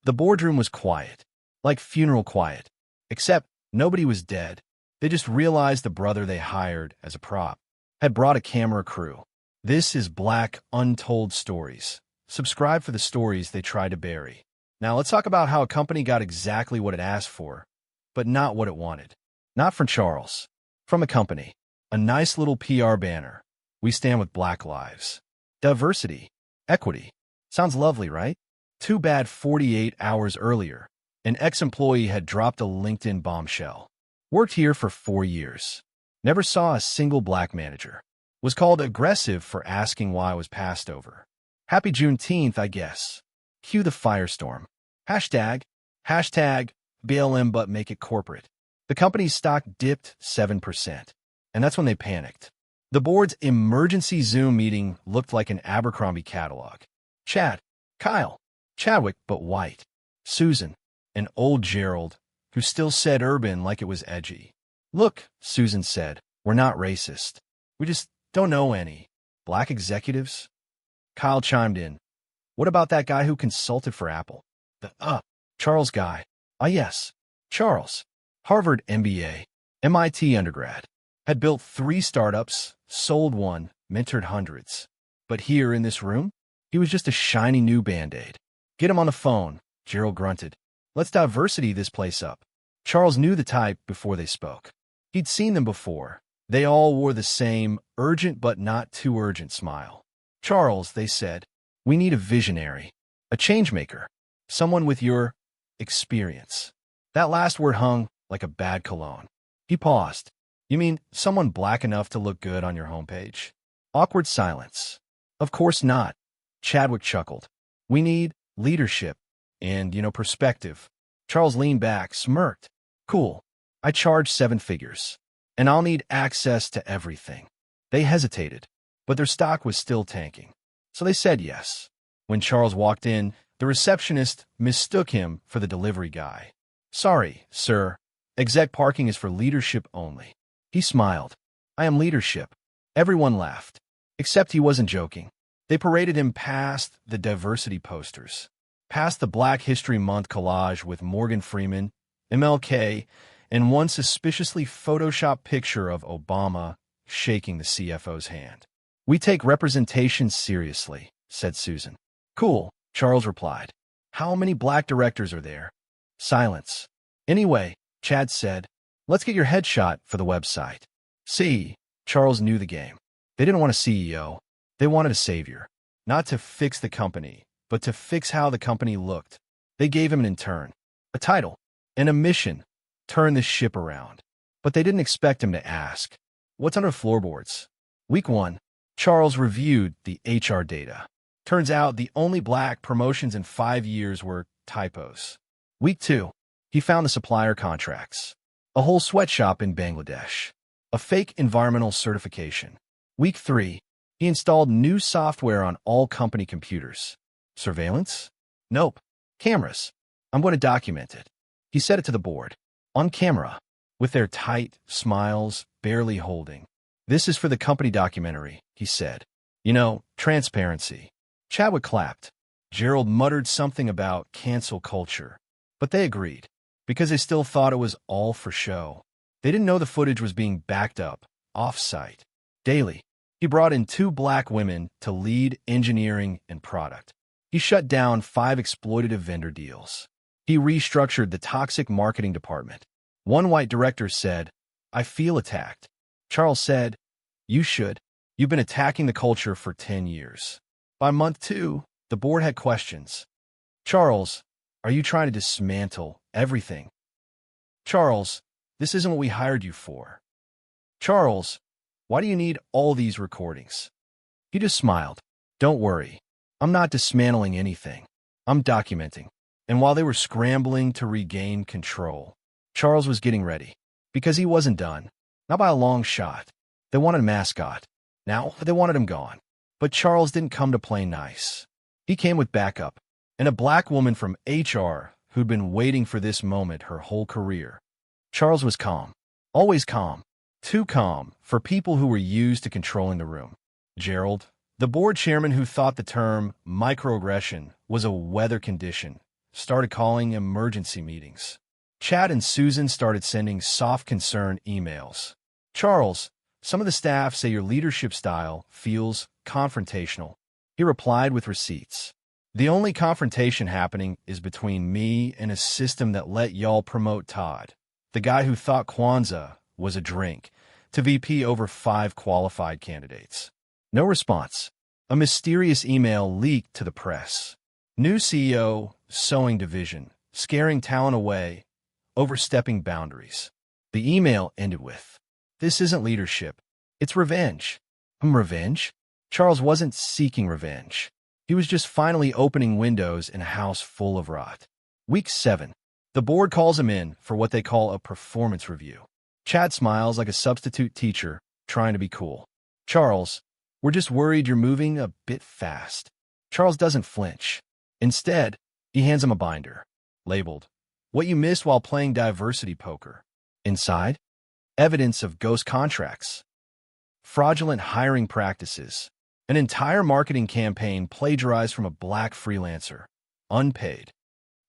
The boardroom was quiet, like funeral quiet, except nobody was dead. They just realized the brother they hired as a prop had brought a camera crew. This is Black Untold Stories. Subscribe for the stories they tried to bury. Now let's talk about how a company got exactly what it asked for, but not what it wanted. Not from Charles. From a company. A nice little PR banner. We stand with Black lives. Diversity. Equity. Sounds lovely, right? Too bad 48 hours earlier, an ex-employee had dropped a LinkedIn bombshell. Worked here for 4 years. Never saw a single Black manager. Was called aggressive for asking why I was passed over. Happy Juneteenth, I guess. Cue the firestorm. Hashtag BLM but make it corporate. The company's stock dipped 7%. And that's when they panicked. The board's emergency Zoom meeting looked like an Abercrombie catalog. Chad, Kyle, Chadwick but white. Susan, and old Gerald, who still said urban like it was edgy. Look, Susan said, we're not racist. We just don't know any Black executives. Kyle chimed in. What about that guy who consulted for Apple? The Charles guy. Ah, yes. Charles. Harvard MBA. MIT undergrad. Had built 3 startups, sold 1, mentored hundreds. But here in this room, he was just a shiny new Band-Aid. Get him on the phone, Gerald grunted. Let's diversity this place up. Charles knew the type before they spoke. He'd seen them before. They all wore the same urgent but not too urgent smile. Charles, they said, we need a visionary, a changemaker, someone with your experience. That last word hung like a bad cologne. He paused. You mean someone Black enough to look good on your homepage? Awkward silence. Of course not. Chadwick chuckled. We need leadership and, perspective. Charles leaned back, smirked. Cool. I charge 7 figures. And I'll need access to everything. They hesitated, but their stock was still tanking. So they said yes. When Charles walked in, the receptionist mistook him for the delivery guy. Sorry, sir. Exec parking is for leadership only. He smiled. I am leadership. Everyone laughed. Except he wasn't joking. They paraded him past the diversity posters, past the Black History Month collage with Morgan Freeman, MLK, and one suspiciously photoshopped picture of Obama shaking the CFO's hand. We take representation seriously, said Susan. Cool, Charles replied. How many Black directors are there? Silence. Anyway, Chad said, let's get your headshot for the website. See, Charles knew the game. They didn't want a CEO. They wanted a savior. Not to fix the company, but to fix how the company looked. They gave him an intern, a title, and a mission. Turn this ship around. But they didn't expect him to ask, what's under floorboards? Week 1, Charles reviewed the HR data. Turns out the only Black promotions in 5 years were typos. Week 2, he found the supplier contracts. A whole sweatshop in Bangladesh. A fake environmental certification. Week 3, he installed new software on all company computers. Surveillance? Nope. Cameras. I'm going to document it. He said it to the board. On camera. With their tight smiles barely holding. This is for the company documentary, he said. Transparency. Chadwick clapped. Gerald muttered something about cancel culture. But they agreed. Because they still thought it was all for show. They didn't know the footage was being backed up, off-site, daily. He brought in 2 Black women to lead engineering and product. He shut down 5 exploitative vendor deals. He restructured the toxic marketing department. One white director said, I feel attacked. Charles said, you should. You've been attacking the culture for 10 years. By month 2, the board had questions. Charles, are you trying to dismantle everything? Charles, this isn't what we hired you for. Charles, why do you need all these recordings? He just smiled. Don't worry. I'm not dismantling anything. I'm documenting. And while they were scrambling to regain control, Charles was getting ready. Because he wasn't done. Not by a long shot. They wanted a mascot. Now they wanted him gone. But Charles didn't come to play nice. He came with backup. And a Black woman from HR who'd been waiting for this moment her whole career. Charles was calm. Always calm. Too calm for people who were used to controlling the room. Gerald, the board chairman who thought the term microaggression was a weather condition, started calling emergency meetings. Chad and Susan started sending soft concern emails. Charles, some of the staff say your leadership style feels confrontational. He replied with receipts. The only confrontation happening is between me and a system that let y'all promote Todd, the guy who thought Kwanzaa was a drink, to VP over 5 qualified candidates. No response. A mysterious email leaked to the press. New CEO, sowing division, scaring talent away, overstepping boundaries. The email ended with, "This isn't leadership. It's revenge." Revenge? Charles wasn't seeking revenge. He was just finally opening windows in a house full of rot. Week 7. The board calls him in for what they call a performance review. Chad smiles like a substitute teacher, trying to be cool. "Charles, we're just worried you're moving a bit fast." Charles doesn't flinch. Instead, he hands him a binder, labeled, "What you missed while playing diversity poker." Inside, evidence of ghost contracts, fraudulent hiring practices, an entire marketing campaign plagiarized from a black freelancer, unpaid.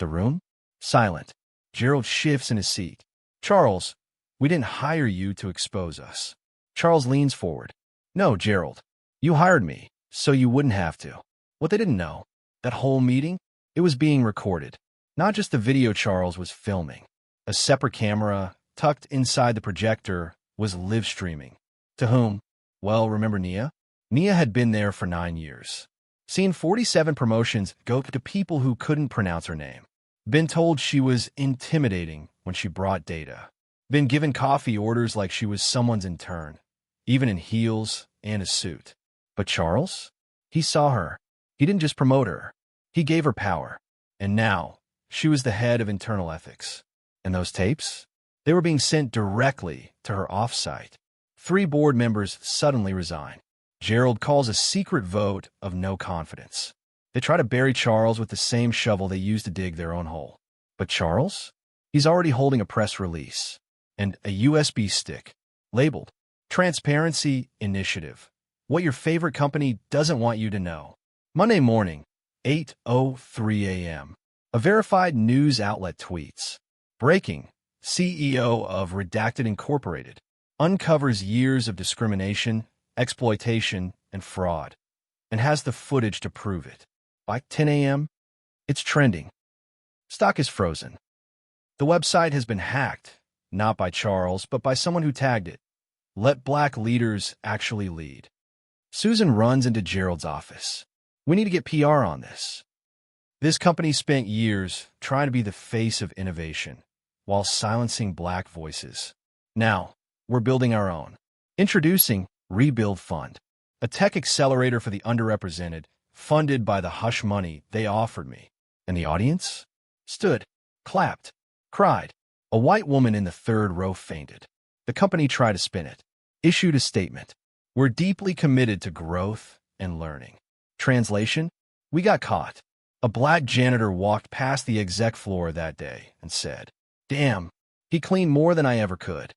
The room? Silent. Gerald shifts in his seat. "Charles, we didn't hire you to expose us." Charles leans forward. "No, Gerald. You hired me, so you wouldn't have to." What they didn't know, that whole meeting, it was being recorded. Not just the video Charles was filming. A separate camera, tucked inside the projector, was live streaming. To whom? Well, remember Nia? Nia had been there for 9 years. Seen 47 promotions go to people who couldn't pronounce her name. Been told she was intimidating when she brought data. Been given coffee orders like she was someone's intern, even in heels and a suit. But Charles? He saw her. He didn't just promote her. He gave her power. And now, she was the head of internal ethics. And those tapes? They were being sent directly to her offsite. 3 board members suddenly resign. Gerald calls a secret vote of no confidence. They try to bury Charles with the same shovel they used to dig their own hole. But Charles? He's already holding a press release and a USB stick labeled Transparency Initiative. What your favorite company doesn't want you to know. Monday morning, 8:03 a.m. A verified news outlet tweets. Breaking. CEO of Redacted Incorporated uncovers years of discrimination, exploitation, and fraud, and has the footage to prove it. By 10 a.m., it's trending. Stock is frozen. The website has been hacked, not by Charles, but by someone who tagged it. Let black leaders actually lead. Susan runs into Gerald's office. "We need to get PR on this." This company spent years trying to be the face of innovation while silencing black voices. Now, we're building our own. Introducing Rebuild Fund, a tech accelerator for the underrepresented, funded by the hush money they offered me. And the audience? Stood, clapped, cried. A white woman in the 3rd row fainted. The company tried to spin it. Issued a statement. "We're deeply committed to growth and learning." Translation? We got caught. A black janitor walked past the exec floor that day and said, "Damn, he cleaned more than I ever could."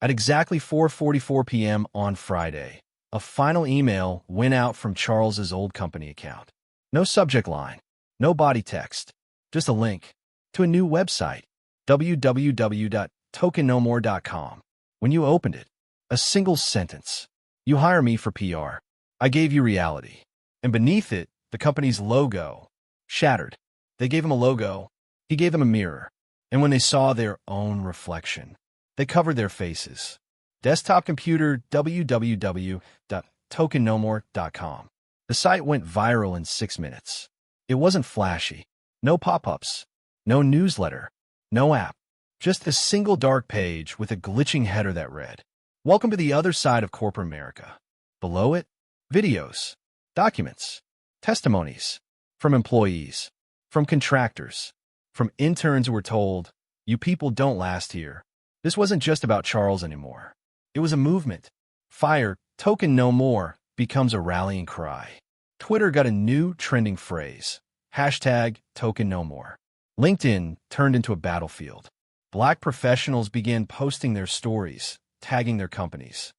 At exactly 4:44 p.m. on Friday, a final email went out from Charles's old company account. No subject line, no body text, just a link to a new website, www.tokennomore.com. When you opened it, a single sentence. "You hire me for PR. I gave you reality." And beneath it, the company's logo. Shattered. They gave him a logo. He gave them a mirror. And when they saw their own reflection, they covered their faces. Desktop computer www.tokennomore.com. The site went viral in 6 minutes. It wasn't flashy. No pop-ups. No newsletter. No app. Just a single dark page with a glitching header that read, "Welcome to the other side of corporate America." Below it, videos, documents, testimonies from employees, from contractors, from interns who were told, "You people don't last here." This wasn't just about Charles anymore. It was a movement. Fire, Token No More becomes a rallying cry. Twitter got a new trending phrase. #TokenNoMore. LinkedIn turned into a battlefield. Black professionals began posting their stories, tagging their companies.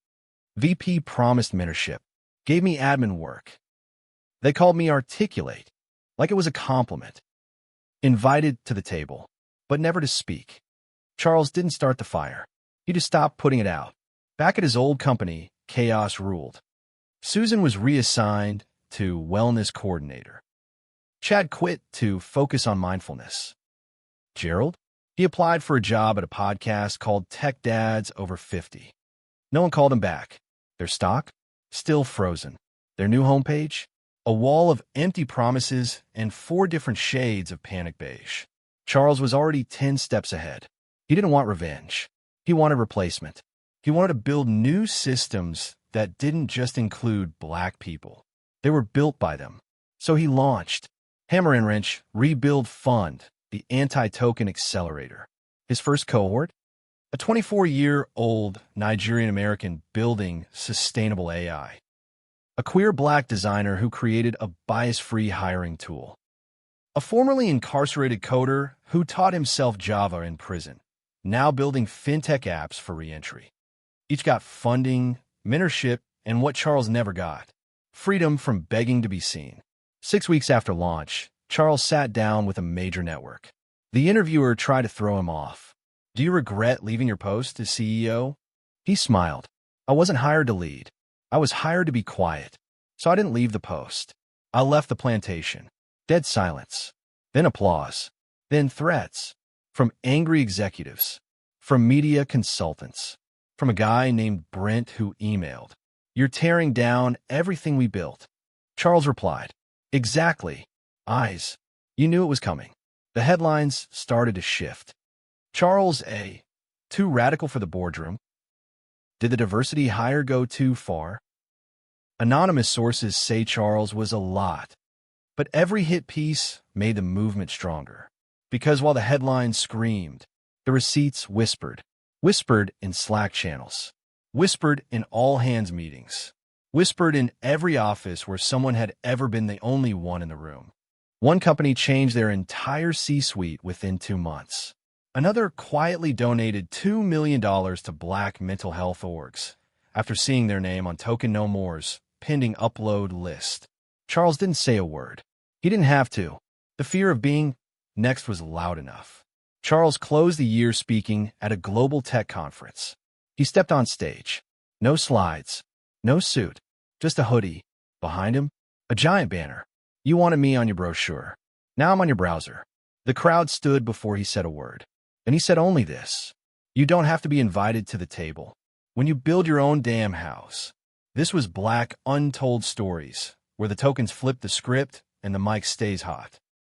VP promised mentorship, gave me admin work. They called me articulate, like it was a compliment. invited to the table, but never to speak. Charles didn't start the fire. He just stopped putting it out. Back at his old company, chaos ruled. Susan was reassigned to wellness coordinator. Chad quit to focus on mindfulness. Gerald? He applied for a job at a podcast called Tech Dads Over 50. No one called him back. Their stock? Still frozen. Their new homepage? A wall of empty promises and 4 different shades of panic beige. Charles was already 10 steps ahead. He didn't want revenge. He wanted replacement. He wanted to build new systems that didn't just include Black people. They were built by them. So he launched Hammer and Wrench Rebuild Fund, the anti-token accelerator. His first cohort? A 24-year-old Nigerian-American building sustainable AI. A queer Black designer who created a bias-free hiring tool. A formerly incarcerated coder who taught himself Java in prison, now building fintech apps for reentry. Each got funding, mentorship, and what Charles never got, freedom from begging to be seen. 6 weeks after launch, Charles sat down with a major network. The interviewer tried to throw him off. "Do you regret leaving your post as CEO?" He smiled. "I wasn't hired to lead. I was hired to be quiet. So I didn't leave the post. I left the plantation." Dead silence. Then applause. Then threats. From angry executives. From media consultants. From a guy named Brent who emailed, "You're tearing down everything we built." Charles replied, "Exactly. Eyes. You knew it was coming." The headlines started to shift. Charles A. Too radical for the boardroom? Did the diversity hire go too far? Anonymous sources say Charles was a lot. But every hit piece made the movement stronger. Because while the headlines screamed, the receipts whispered. Whispered in Slack channels. Whispered in all-hands meetings. Whispered in every office where someone had ever been the only one in the room. One company changed their entire C-suite within 2 months. Another quietly donated $2 million to Black mental health orgs after seeing their name on Token No More's pending upload list. Charles didn't say a word. He didn't have to. The fear of being next was loud enough. Charles closed the year speaking at a global tech conference. He stepped on stage. No slides. No suit. Just a hoodie. Behind him, a giant banner. "You wanted me on your brochure. Now I'm on your browser." The crowd stood before he said a word. And he said only this: "You don't have to be invited to the table. When you build your own damn house." This was Black untold stories, where the tokens flip the script and the mic stays hot.